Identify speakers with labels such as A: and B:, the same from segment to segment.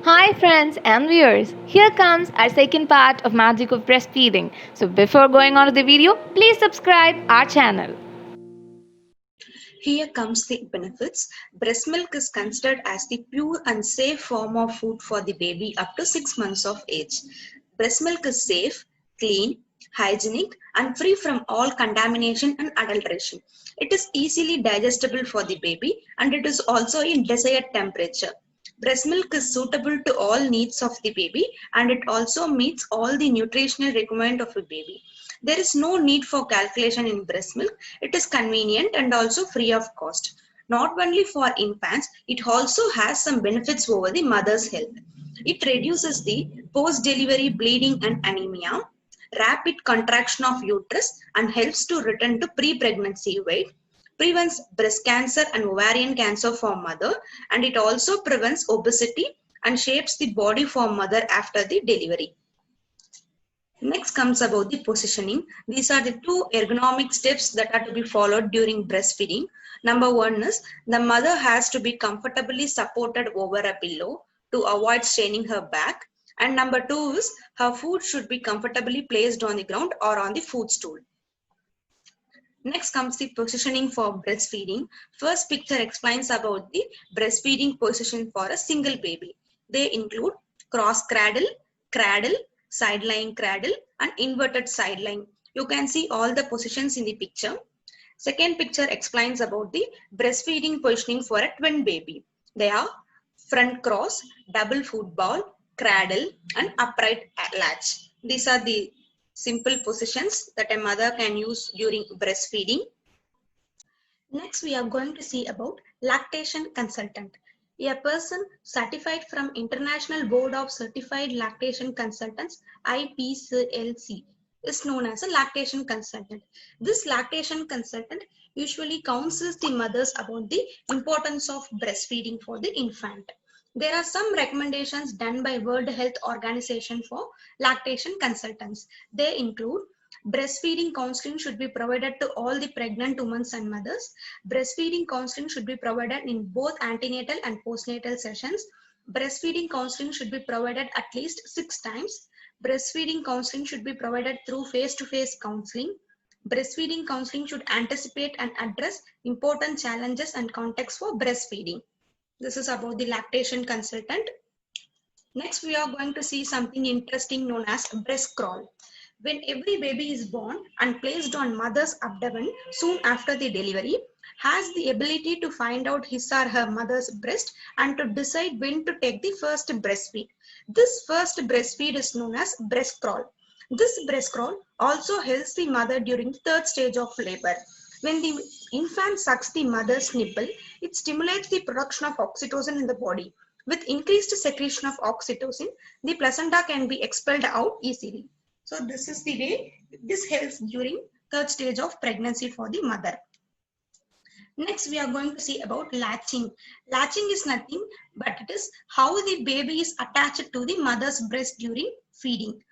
A: Hi, friends and viewers. Here comes our second part of Magic of Breastfeeding. So, before going on to the video, please subscribe our channel.
B: Here comes the benefits. Breast milk is considered as the pure and safe form of food for the baby up to 6 months of age. Breast milk is safe, clean, hygienic and free from all contamination and adulteration. It is easily digestible for the baby and it is also in desired temperature. Breast milk is suitable to all needs of the baby and it also meets all the nutritional requirement of a baby. There is no need for calculation in breast milk. It is convenient and also free of cost. Not only for infants, it also has some benefits over the mother's health. It reduces the post-delivery bleeding and anemia, rapid contraction of uterus and helps to return to pre-pregnancy weight, prevents breast cancer and ovarian cancer for mother, and it also prevents obesity and shapes the body for mother after the delivery. Next comes about the positioning. These are the two ergonomic steps that are to be followed during breastfeeding. Number one is the mother has to be comfortably supported over a pillow to avoid straining her back. And number two is her food should be comfortably placed on the ground or on the footstool. Next comes the positioning for breastfeeding. First picture explains about the breastfeeding position for a single baby. They include cross cradle, cradle, side-lying cradle and inverted side-lying. You can see all the positions in the picture. Second picture explains about the breastfeeding positioning for a twin baby. They are front cross, double football, cradle and upright latch. These are the simple positions that a mother can use during breastfeeding. Next, we are going to see about lactation consultant. A person certified from International Board of Certified Lactation Consultants (IPCLC) is known as a lactation consultant. This lactation consultant usually counsels the mothers about the importance of breastfeeding for the infant. There are some recommendations done by World Health Organization for lactation consultants. They include breastfeeding counseling should be provided to all the pregnant women and mothers. Breastfeeding counseling should be provided in both antenatal and postnatal sessions. Breastfeeding counseling should be provided at least 6 times. Breastfeeding counseling should be provided through face-to-face counseling. Breastfeeding counseling should anticipate and address important challenges and contexts for breastfeeding. This is about the lactation consultant. Next, we are going to see something interesting known as breast crawl. When every baby is born and placed on mother's abdomen soon after the delivery, has the ability to find out his or her mother's breast and to decide when to take the first breastfeed. This first breastfeed is known as breast crawl. This breast crawl also helps the mother during the third stage of labor. When the infant sucks the mother's nipple, it stimulates the production of oxytocin in the body. With increased secretion of oxytocin, the placenta can be expelled out easily. So this is the way this helps during third stage of pregnancy for the mother. Next, we are going to see about latching. Latching is nothing but it is how the baby is attached to the mother's breast during feeding.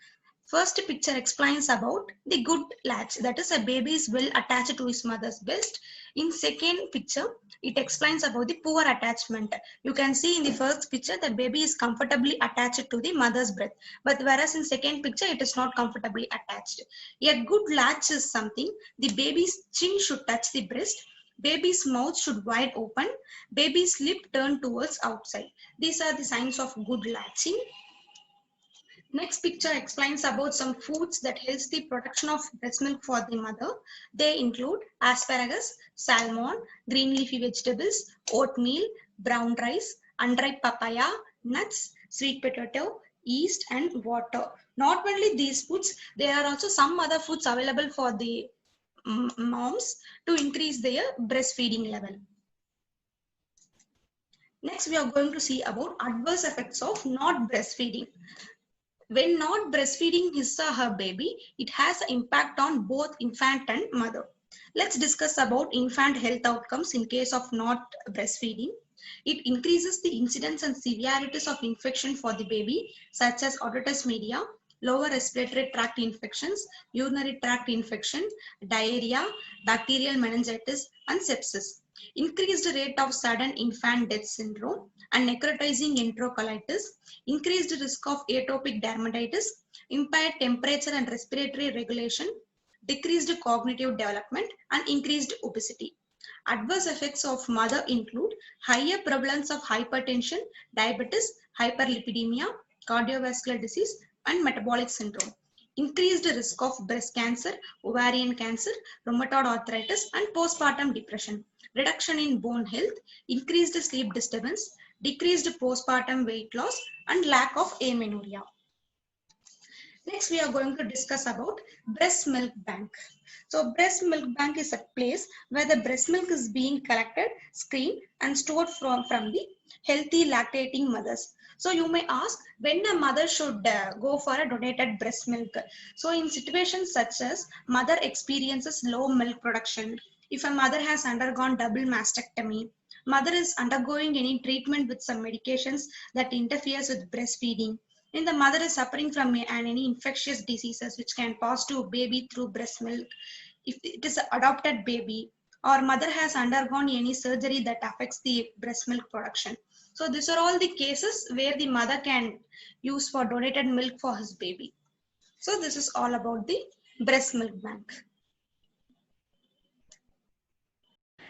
B: First picture explains about the good latch, that is a baby is well attached to his mother's breast. In second picture, it explains about the poor attachment. You can see in the first picture the baby is comfortably attached to the mother's breast, but whereas in second picture it is not comfortably attached. A good latch is something the baby's chin should touch the breast. Baby's mouth should wide open. Baby's lip turned towards outside. These are the signs of good latching. Next picture explains about some foods that helps the production of breast milk for the mother. They include asparagus, salmon, green leafy vegetables, oatmeal, brown rice, unripe papaya, nuts, sweet potato, yeast and water. Not only these foods, there are also some other foods available for the moms to increase their breastfeeding level. Next, we are going to see about adverse effects of not breastfeeding. When not breastfeeding his or her baby, it has an impact on both infant and mother. Let's discuss about infant health outcomes in case of not breastfeeding. It increases the incidence and severities of infection for the baby, such as otitis media, lower respiratory tract infections, urinary tract infection, diarrhea, bacterial meningitis, and sepsis. increased rate of sudden infant death syndrome and necrotizing enterocolitis, increased risk of atopic dermatitis, impaired temperature and respiratory regulation, decreased cognitive development, and increased obesity. Adverse effects of mother include higher prevalence of hypertension, diabetes, hyperlipidemia, cardiovascular disease, and metabolic syndrome. Increased risk of breast cancer, ovarian cancer, rheumatoid arthritis, and postpartum depression. Reduction in bone health, increased sleep disturbance, decreased postpartum weight loss, and lack of amenorrhea. Next, we are going to discuss about breast milk bank. So breast milk bank is a place where the breast milk is being collected, screened, and stored from the healthy lactating mothers. So you may ask when a mother should go for a donated breast milk. So in situations such as mother experiences low milk production, if a mother has undergone double mastectomy, mother is undergoing any treatment with some medications that interferes with breastfeeding, and the mother is suffering from any infectious diseases which can pass to baby through breast milk, if it is an adopted baby, or mother has undergone any surgery that affects the breast milk production. So these are all the cases where the mother can use for donated milk for his baby. So this is all about the breast milk bank.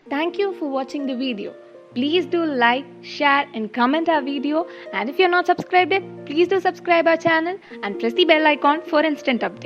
A: Thank you for watching the video. Please do like, share and comment our video, and if you're not subscribed yet, please do subscribe our channel and press the bell icon for instant updates.